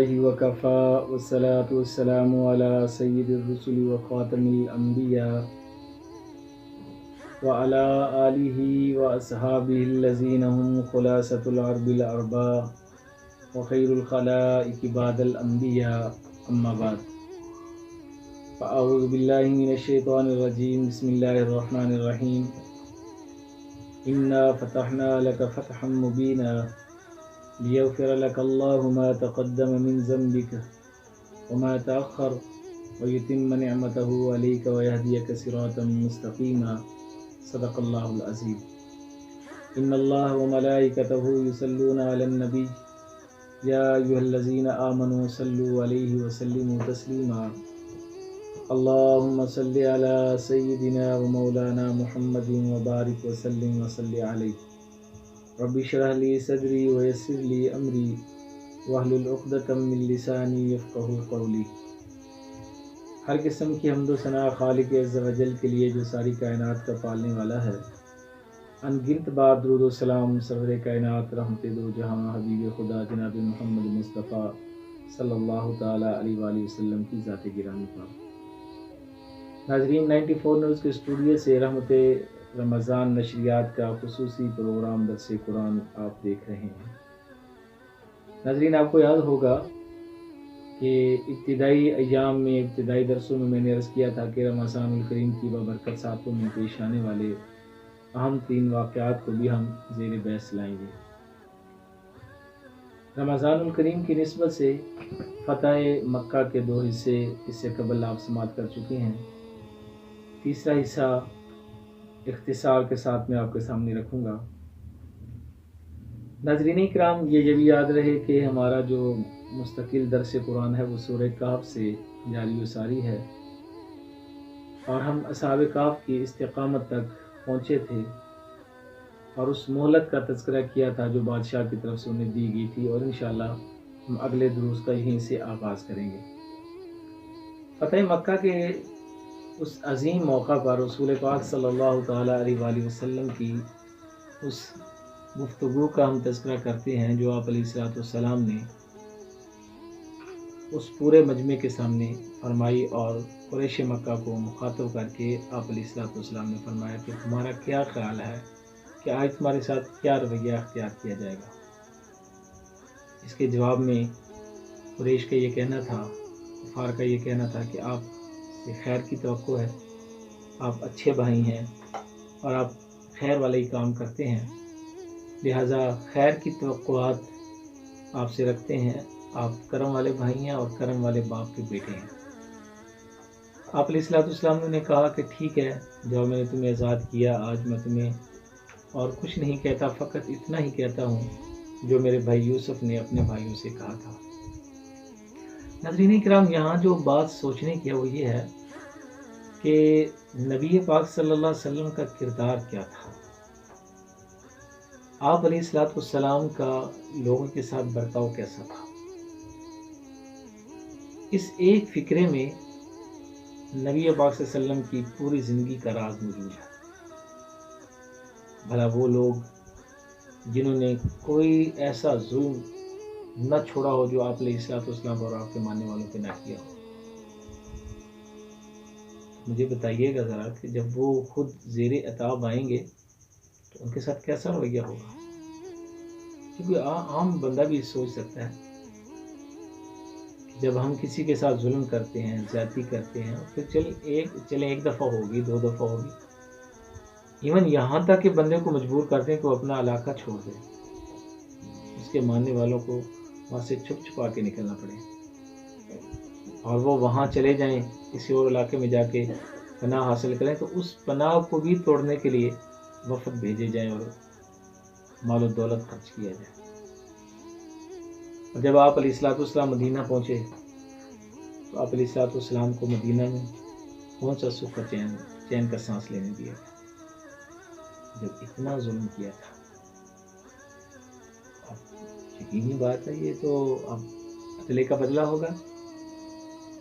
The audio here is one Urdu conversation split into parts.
لله وكفى والصلاة والسلام على سيد الرسل وخاتم الأنبياء وعلى آله وأصحابه الذين هم خلاصة العرب الأربعة وخير الخلائق بعد الأنبياء أما بعد فأعوذ بالله من الشيطان الرجيم بسم الله الرحمن الرحيم إنا فتحنا لك فتحا مبينا ليغفر لك الله ما تقدم من ذنبك وما تأخر ويتم نعمته عليك ويهديك صراطا مستقيما صدق الله العظيم إن الله وملائكته يصلون على النبي يا أيها الذين آمنوا صلوا عليه وسلموا تسليما اللهم صل على سيدنا ومولانا محمد وبارك وسلم وصل عليه رب اشرح لي صدري ويسر لي أمري واحلل عقدة من لساني يفقهوا قولي۔ ہر قسم کی حمد و ثنا خالق عز و جل کے لیے جو ساری کائنات کا پالنے والا ہے۔ ان گنت بار درود و سلام سرور کائنات رحمت دو جہاں حبیب خدا جناب محمد مصطفیٰ صلی اللہ تعالی علیہ وآلہ وسلم کی ذات گرامی پر۔ ناظرین، 94 نیوز کے اسٹوڈیو سے رحمت رمضان نشریات کا خصوصی پروگرام درس قرآن آپ دیکھ رہے ہیں۔ ناظرین، آپ کو یاد ہوگا کہ ابتدائی ایام میں ابتدائی درسوں میں نے عرض کیا تھا کہ رمضان الکریم کی بابرکت ساتوں میں پیش آنے والے اہم 3 واقعات کو بھی ہم زیر بحث لائیں گے۔ رمضان الکریم کی نسبت سے فتح مکہ کے 2 حصے اس سے قبل آپ سماعت کر چکے ہیں۔ تیسرا حصہ اختصار کے ساتھ میں آپ کے سامنے رکھوں گا۔ ناظرین اکرام، یہ بھی یاد رہے کہ ہمارا جو مستقل درس قرآن ہے وہ سورہ کہف سے جاری و ساری ہے، اور ہم اصحاب کہف کی استقامت تک پہنچے تھے اور اس مہلت کا تذکرہ کیا تھا جو بادشاہ کی طرف سے انہیں دی گئی تھی، اور انشاءاللہ ہم اگلے دروس کا یہیں سے آغاز کریں گے۔ فتح مکہ کے اس عظیم موقع پر رسول پاک صلی اللہ تعالیٰ علیہ وآلہ وسلم کی اس گفتگو کا ہم تذکرہ کرتے ہیں جو آپ علیہ السلام نے اس پورے مجمع کے سامنے فرمائی، اور قریش مکہ کو مخاطب کر کے آپ علیہ السلام نے فرمایا کہ تمہارا کیا خیال ہے کہ آج تمہارے ساتھ کیا رویہ اختیار کیا جائے گا۔ اس کے جواب میں قریش کا یہ کہنا تھا، کفار کا یہ کہنا تھا کہ آپ سے خیر کی توقع ہے، آپ اچھے بھائی ہیں اور آپ خیر والا ہی کام کرتے ہیں، لہٰذا خیر کی توقعات آپ سے رکھتے ہیں، آپ کرم والے بھائی ہیں اور کرم والے باپ کے بیٹے ہیں۔ آپ علیہ السلام نے کہا کہ ٹھیک ہے، جو میں نے تمہیں آزاد کیا، آج میں تمہیں اور کچھ نہیں کہتا، فقط اتنا ہی کہتا ہوں جو میرے بھائی یوسف نے اپنے بھائیوں سے کہا تھا۔ ناظرین کرام، یہاں جو بات سوچنے کی ہے وہ یہ ہے کہ نبی پاک صلی اللہ علیہ وسلم کا کردار کیا تھا، آپ علیہ السلام کا لوگوں کے ساتھ برتاؤ کیسا تھا۔ اس ایک فکرے میں نبی پاک صلی اللہ علیہ وسلم کی پوری زندگی کا راز موجود ہے۔ بھلا وہ لوگ جنہوں نے کوئی ایسا ظلم نہ چھوڑا ہو جو آپ علیہ السلام اور آپ کے ماننے والوں پہ نہ کیا ہو، مجھے بتائیے گا ذرا کہ جب وہ خود زیر عتاب آئیں گے تو ان کے ساتھ کیسا رویہ ہوگا۔ کیونکہ عام بندہ بھی سوچ سکتا ہے کہ جب ہم کسی کے ساتھ ظلم کرتے ہیں، زیادتی کرتے ہیں، پھر چلیں ایک دفعہ ہوگی، 2 دفعہ ہوگی، ایون یہاں تک کہ بندے کو مجبور کرتے ہیں کہ وہ اپنا علاقہ چھوڑ دے، اس کے ماننے والوں کو وہاں سے چھپ چھپا کے نکلنا پڑے، اور وہ وہاں چلے جائیں، کسی اور علاقے میں جا کے پناہ حاصل کریں، تو اس پناہ کو بھی توڑنے کے لیے وفد بھیجے جائیں اور مال و دولت خرچ کیا جائے۔ اور جب آپ علیہ السلام مدینہ پہنچے تو آپ علیہ السلام کو مدینہ میں کون سا سکھ کا چین کا سانس لینے دیا جب اتنا ظلم کیا تھا۔ اب یقینی بات ہے یہ تو اب عدلے کا بدلہ ہوگا،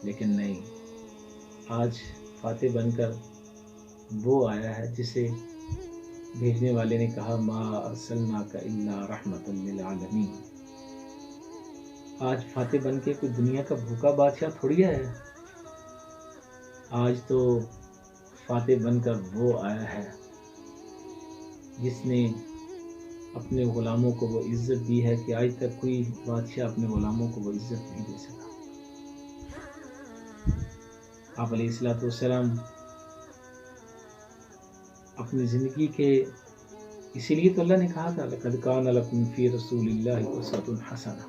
لیکن نہیں، آج فاتح بن کر وہ آیا ہے جسے بھیجنے والے نے کہا ما ارسلناک الا رحمتا للعالمین۔ آج فاتح بن کے کوئی دنیا کا بھوکا بادشاہ تھوڑی ہے، آج تو فاتح بن کر وہ آیا ہے جس نے اپنے غلاموں کو وہ عزت دی ہے کہ آج تک کوئی بادشاہ اپنے غلاموں کو وہ عزت نہیں دے سکا۔ آپ علیہ الصلوۃ والسلام اپنی زندگی کے، اسی لیے تو اللہ نے کہا تھا لقد کان لکم فی رسول اللہ اسوۃ حسنہ،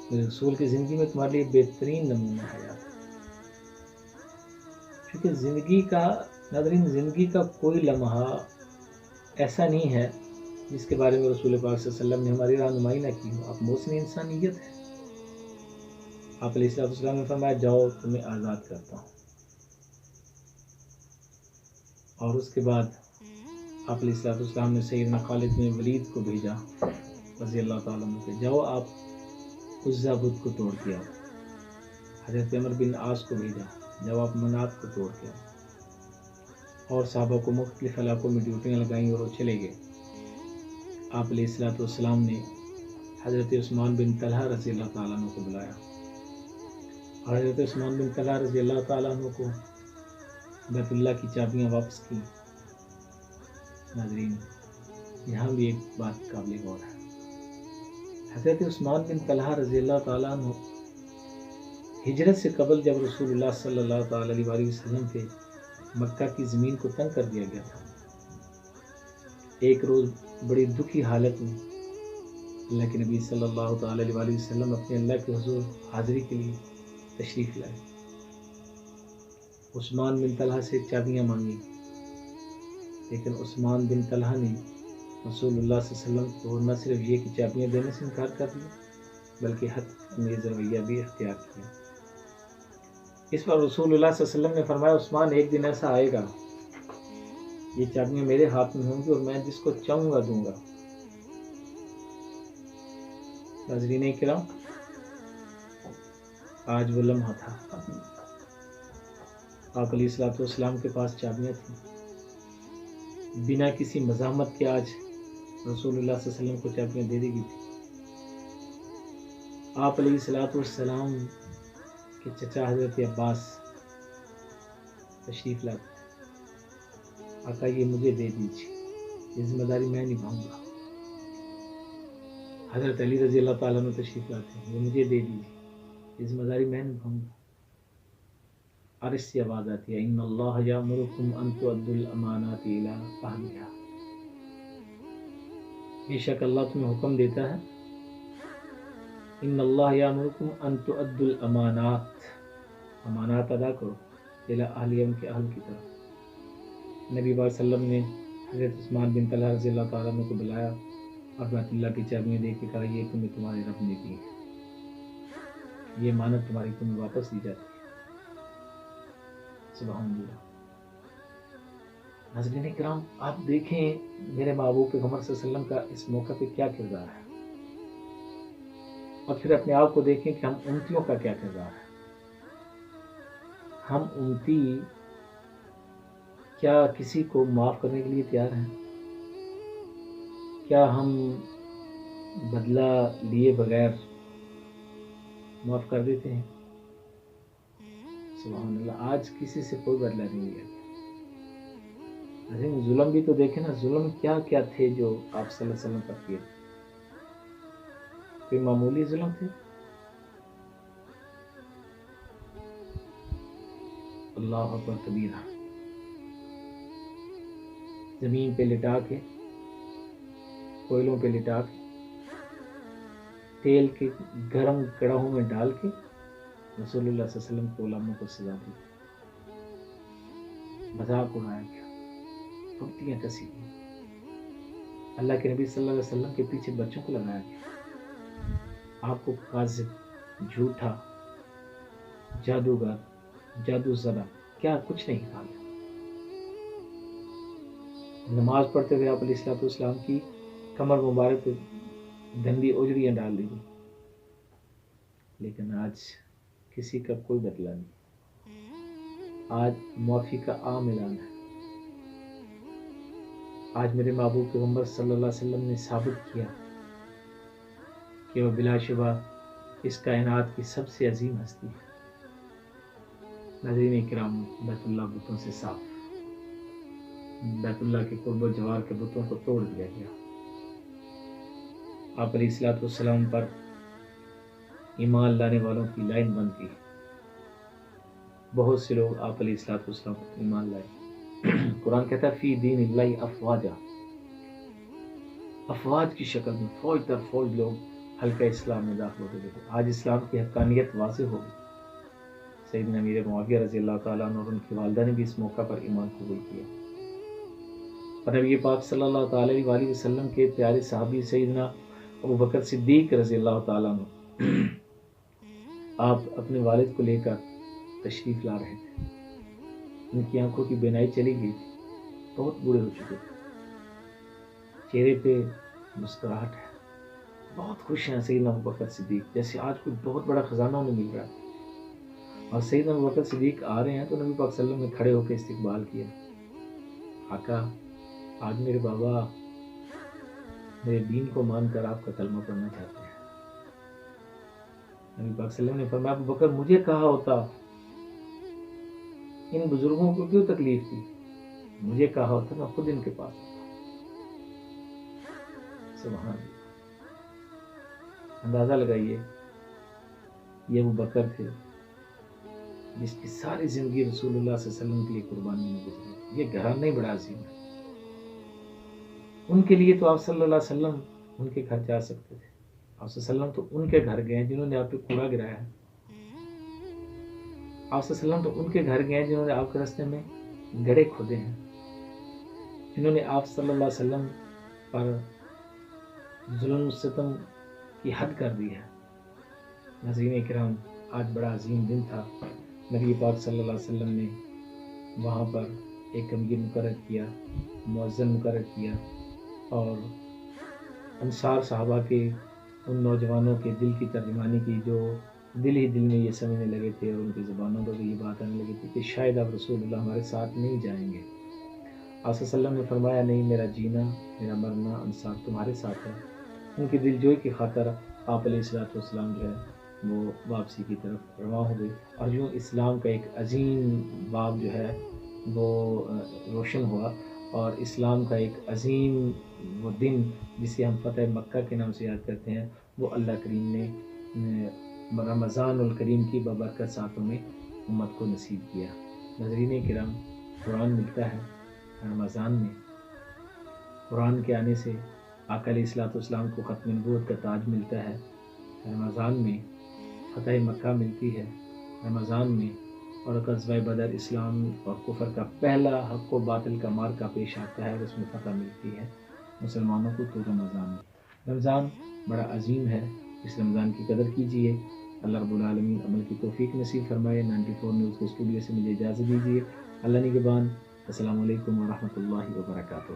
میرے رسول کی زندگی میں تمہارے لیے بہترین نمونہ حیات ہے۔ کیونکہ زندگی کا ناظرین، زندگی کا کوئی لمحہ ایسا نہیں ہے جس کے بارے میں رسول پاک صلی اللہ علیہ وسلم نے ہماری رہنمائی نہ کی ہو۔ آپ محسن انسانیت ہے۔ آپ علیہ الصلوۃ والسلام نے فرمایا جاؤ تمہیں آزاد کرتا ہوں، اور اس کے بعد آپ علیہ الصلوۃ والسلام نے سیدنا خالد بن ولید کو بھیجا رضی اللہ تعالیٰ عنہ کہ جاؤ آپ عزا بت کو توڑ کے آؤ۔ حضرت عمر بن عاص کو بھیجا جاؤ آپ منات کو توڑ کے آؤ، اور صحابہ کو مختلف علاقوں میں ڈیوٹیاں لگائیں اور وہ چلے گئے۔ آپ علیہ الصلوۃ والسلام نے حضرت عثمان بن طلحہ رضی اللہ تعالیٰ عنہ کو بلایا، اور حضرت عثمان بن طلحہ رضی اللہ تعالیٰ عنہ کو بیت اللہ کی چابیاں واپس کی۔ ناظرین، یہاں بھی ایک بات قابل غور ہے، حضرت عثمان بن طلحہ رضی اللہ تعالیٰ عنہ ہجرت سے قبل جب رسول اللہ صلی اللہ تعالیٰ علیہ وسلم کے مکہ کی زمین کو تنگ کر دیا گیا تھا، ایک روز بڑی دکھی حالت میں اللہ کے نبی صلی اللہ تعالیٰ علیہ وسلم اپنے اللہ کے حضور حاضری کے لیے تشریف لائے۔ عثمان بن طلحہ سے چابیاں مانگی، لیکن عثمان بن طلحہ نے رسول اللہ صلی اللہ علیہ وسلم کو نہ صرف یہ کہ چابیاں دینے سے انکار کر دیا بلکہ حد انگیز رویہ بھی اختیار کیا۔ اس پر رسول اللہ صلی اللہ علیہ وسلم نے فرمایا عثمان ایک دن ایسا آئے گا یہ چابیاں میرے ہاتھ میں ہوں گی اور میں جس کو چاہوں گا دوں گا۔ ناظرین کرام، آج وہ لمحہ تھا۔ آپ علیہ الصلوۃ والسلام کے پاس چابیاں تھیں، بنا کسی مزاحمت کے آج رسول اللہ صلی اللہ علیہ وسلم کو چابیاں دے دی گئی تھی۔ آپ علیہ الصلوۃ والسلام کے چچا حضرت عباس تشریف لاتے، آقا یہ مجھے دے دیجیے، یہ ذمہ داری میں نبھاؤں گا۔ حضرت علی رضی اللہ تعالیٰ عنہ تشریف لاتے ہیں، یہ مجھے دے دیجیے، یہ ذمہ داری میں نبھاؤں گا۔ عرش سے آواز آتی ہے ان اللہ یامرکم ان تؤدوا الامانات الی اہلھا، بے شک اللہ تمہیں حکم دیتا ہے ان اللہ یامرکم ان تؤدوا الامانات، امانات ادا کرو الی اہلھا، ان کے اہل کی طرف۔ نبی پاک صلی اللہ علیہ وسلم نے حضرت عثمان بن طلحہ رضی اللہ تعالیٰ عنہ کو بلایا اور بیت اللہ کی چابیاں دے کے کہا یہ تمہیں تمہارے رب نے دی ہے، یہ امانت تمہاری تمہیں واپس دی جاتی ہے۔ سبحان اللہ۔ ناظرین کرام، آپ دیکھیں میرے محبوب پیغمبر صلی اللہ علیہ وسلم کا اس موقع پہ کیا کردار ہے، اور پھر اپنے آپ کو دیکھیں کہ ہم امتیوں کا کیا کردار ہے۔ ہم امتی کیا کسی کو معاف کرنے کے لیے تیار ہیں؟ کیا ہم بدلہ لیے بغیر معاف کر دیتے ہیں؟ سبحان اللہ، آج کسی سے کوئی بدلہ نہیں لیا گیا۔ ظلم بھی تو دیکھیں نا، ظلم کیا کیا تھے جو آپ صلی اللہ علیہ وسلم پر کیے، کوئی معمولی ظلم تھے؟ اللہ اکبر کبیرہ، زمین پہ لٹا کے، کوئلوں پہ لٹا کے، تیل کے گرم کڑاہوں میں ڈال کے رسول اللہ صلی اللہ علیہ وسلم کے غلاموں کو سزا دی، مذاق اڑایا گیا، پھٹیاں کسی گئی، اللہ کے نبی صلی اللہ علیہ وسلم کے پیچھے بچوں کو لگایا گیا، آپ کو کاذب، جھوٹا، جادوگر، جادو زدہ، کیا کچھ نہیں کہا گیا۔ نماز پڑھتے ہوئے آپ علیہ الصلوۃ والسلام کی کمر مبارک پہ گندی اجڑیاں ڈال دی گئی، لیکن آج کسی کا کوئی بدلہ نہیں، آج معافی کا عام اعلان ہے۔ آج میرے محبوب پیغمبر صلی اللہ علیہ وسلم نے ثابت کیا کہ وہ بلا شبہ اس کائنات کی سب سے عظیم ہستی ہے۔ ناظرین کرام، بیت اللہ بتوں سے صاف، بیت اللہ کے قرب و جوار کے بتوں کو توڑ دیا گیا۔ آپ علیہ الصلوۃ والسلام پر ایمان لانے والوں کی لائن بند کی۔ بہت سے لوگ آپ علیہ الصلوۃ والسلام پر ایمان لائے۔ قرآن کہتا ہے فی دین اللہ افواجا، افواج کی شکل میں فوج در فوج لوگ حلقہ اسلام میں داخل ہوتے تھے۔ آج اسلام کی حقانیت واضح ہو گئی۔ سیدنا امیر معاویہ رضی اللہ تعالیٰ عنہ اور ان کی والدہ نے بھی اس موقع پر ایمان قبول کیا۔ اور نبی پاک صلی اللہ تعالیٰ علیہ وسلم کے پیارے صحابی سیدنا ابو بکر صدیق رضی اللہ تعالیٰ عنہ آپ اپنے والد کو لے کر تشریف لا رہے تھے۔ ان کی آنکھوں کی بینائی چلی گئی تھی، بہت بوڑھے ہو چکے تھے، چہرے پہ مسکراہٹ ہے، بہت خوش ہیں سیدنا ابو بکر صدیق، جیسے آج کوئی بہت بڑا خزانہ انہیں مل رہا ہے۔ اور سیدنا ابو بکر صدیق آ رہے ہیں تو نبی پاک صلی اللہ علیہ وسلم نے کھڑے ہو کے استقبال کیا۔ آقا، آج میرے بابا میرے دین کو مان کر آپ کا کلمہ پڑھنا چاہتے ہیں۔ نبی پاک صلی اللہ علیہ وسلم نے فرمایا ابو بکر مجھے کہا ہوتا، ان بزرگوں کو کیوں تکلیف تھی، مجھے کہا ہوتا میں خود ان کے پاس ہوتا۔ سبحان اللہ۔ اندازہ لگائیے، یہ ابو بکر تھے جس کی ساری زندگی رسول اللہ صلی اللہ علیہ وسلم کے لیے قربانی میں گزری۔ یہ گھرانہ ہی بڑا عظیم ہے۔ ان کے لیے تو آپ صلی اللہ علیہ وسلم ان کے گھر جا سکتے تھے۔ آپ صلی اللہ علیہ وسلم تو ان کے گھر گئے جنہوں نے آپ پہ کوڑا گرایا ہے۔ آپ صلی اللہ علیہ وسلم تو ان کے گھر گئے جنہوں نے آپ کے راستے میں گڑھے کھودے ہیں، جنہوں نے آپ صلی اللہ علیہ وسلم پر ظلم و ستم کی حد کر دی ہے۔ ناظرین کرام، آج بڑا عظیم دن تھا۔ نبی پاک صلی اللہ علیہ وسلم نے وہاں پر ایک امیر مقرر کیا، مؤذن مقرر کیا، اور انصار صحابہ کے ان نوجوانوں کے دل کی ترجمانی کی جو دل ہی دل میں یہ سمجھنے لگے تھے، اور ان کی زبانوں پر بھی یہ بات آنے لگی تھی کہ شاید اب رسول اللہ ہمارے ساتھ نہیں جائیں گے۔ آپ صلی اللہ علیہ وسلم نے فرمایا نہیں، میرا جینا میرا مرنا انصار تمہارے ساتھ ہے۔ ان کی دل جوئی کی خاطر آپ علیہ الصلوۃ والسلام جو ہے وہ واپسی کی طرف رواں ہو گئے، اور یوں اسلام کا ایک عظیم باب جو ہے وہ روشن ہوا، اور اسلام کا ایک عظیم وہ دن جسے ہم فتح مکہ کے نام سے یاد کرتے ہیں، وہ اللہ کریم نے رمضان الکریم کی بابرکت ساتوں میں امت کو نصیب کیا۔ ناظرین کرام، قرآن ملتا ہے رمضان میں۔ قرآن کے آنے سے آقا علیہ الصلوۃ والسلام کو ختم نبوت کا تاج ملتا ہے رمضان میں، فتح مکہ ملتی ہے رمضان میں، اور غزوہ بدر اسلام اور کفر کا پہلا حق و باطل کا مارکا پیش آتا ہے، اور اس میں فتح ملتی ہے مسلمانوں کو تو رمضان میں۔ رمضان بڑا عظیم ہے، اس رمضان کی قدر کیجیے۔ اللہ رب العالمین عمل کی توفیق نصیب فرمائے۔ 94 نیوز کے اسٹوڈیو سے مجھے اجازت دیجیے۔ اللہ نگہبان۔ السلام علیکم ورحمۃ اللہ وبرکاتہ۔